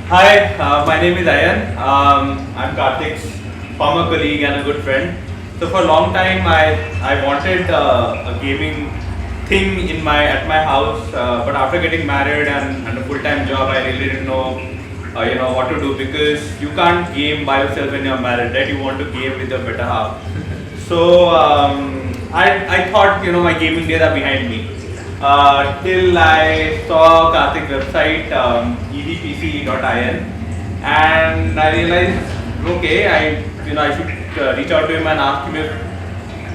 Hi, my name is Ayan. I'm Karthik's former colleague and a good friend. So for a long time, I wanted a gaming thing at my house, but after getting married and a full-time job, I really didn't know what to do, because you can't game by yourself when you're married, right? You want to game with your better half. So I thought my gaming days are behind me. Till I saw Karthik's website, edpc.in, and I realized, okay, I should reach out to him and ask him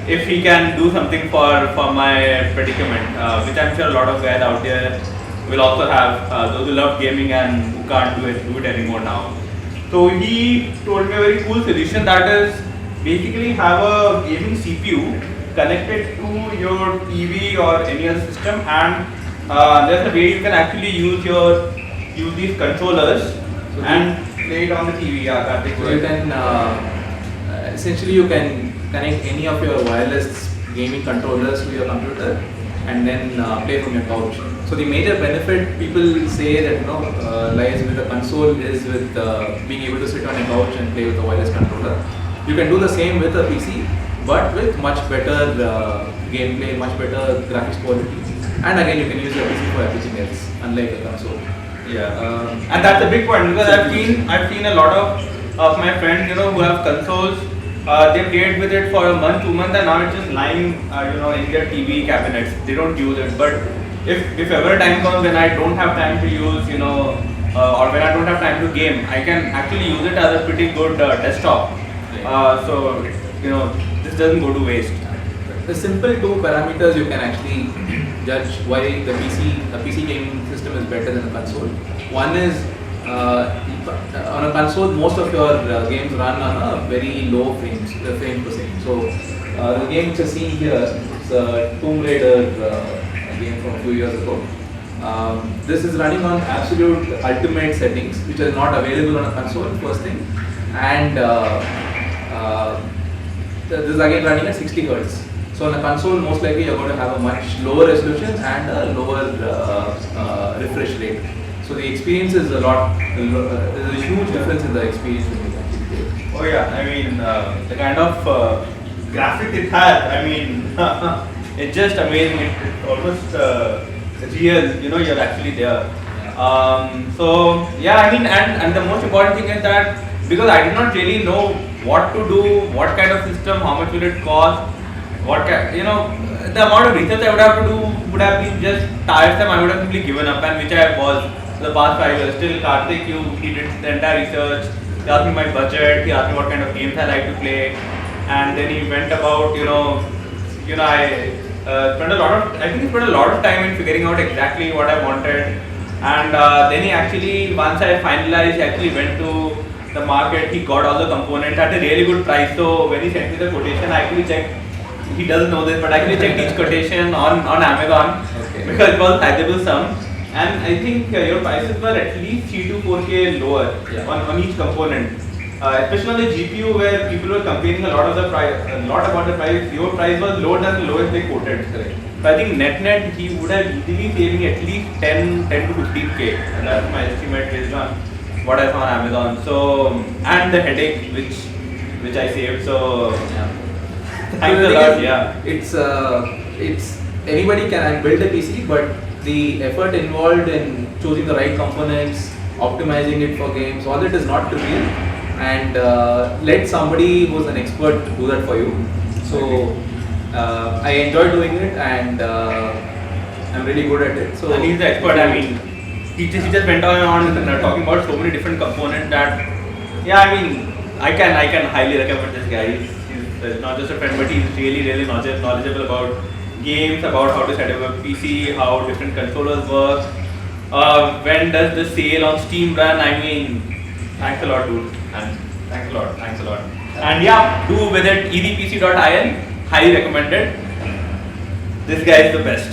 if he can do something for my predicament, which I'm sure a lot of guys out there will also have, those who love gaming and who can't do it anymore now. So he told me a very cool solution, that is basically have a gaming CPU connected to your TV or any other system, and there's a way you can actually use these controllers and play it on the TV. Yeah, Karthik, So you can essentially you can connect any of your wireless gaming controllers to your computer and then play from your couch. So the major benefit people say that lies with the console is with being able to sit on a couch and play with a wireless controller. You can do the same with a PC, but with much better gameplay, much better graphics quality, and again you can use your PC for everything else, unlike a console. Yeah, and that's a big point, because I've seen a lot of my friends who have consoles. They played with it for a month, 2 months, and now it's just lying in their TV cabinets. They don't use it. But if ever time comes when I don't have time to use or when I don't have time to game, I can actually use it as a pretty good desktop. So this doesn't go to waste. The simple two parameters you can actually judge why the PC gaming system is better than a console. One is on a console, most of your games run on a very low frame per second. So the game which you're seeing here, it's a Tomb Raider game from a few years ago. This is running on absolute ultimate settings, which are not available on a console, first thing, and this is again running at 60 Hz. So on a console, most likely you're going to have a much lower resolution and a lower refresh rate. So the experience is there's a huge difference in the experience when you actually play it. Oh yeah, I mean the kind of graphic it has. I mean it's just amazing. It's almost real. You're actually there. So yeah, I mean, and the most important thing is that, because I did not really know what to do, what kind of system, how much will it cost, the amount of research I would have to do would have been just tiresome. I would have simply given up, and which I was for the past 5 years. Still, Karthik, he did the entire research. He asked me my budget. He asked me what kind of games I like to play, and then he went about I spent a lot of time in figuring out exactly what I wanted, and then he actually, once I finalized, he actually went to the market. He got all the components at a really good price. So when he sent me the quotation, I actually checked. He doesn't know this, but I actually checked each quotation on Amazon, Okay. because it was sizable sum, and I think your prices were at least 3 to 4k lower on each component. Especially on the GPU, where people were complaining a lot about the price. Your price was lower than the lowest they quoted. Correct. So I think net he would have easily saving at least 10 to 15k. And that's my estimate based on what I saw on Amazon. So, and the headache which I saved. So thanks a lot. Yeah. It's anybody can build a PC, but the effort involved in choosing the right components, optimizing it for games, all that is not trivial. And let somebody who's an expert do that for you. So I enjoy doing it, and I'm really good at it. So And he's the expert. I mean, he just went on talking about so many different components that, yeah, I mean, I can highly recommend this guy. He's not just a friend, but he's really knowledgeable about games, about how to set up a PC, how different controllers work. When does the sale on Steam run? I mean, thanks a lot, dude. And thanks a lot. And yeah, do visit edpc.in. Highly recommended. This guy is the best.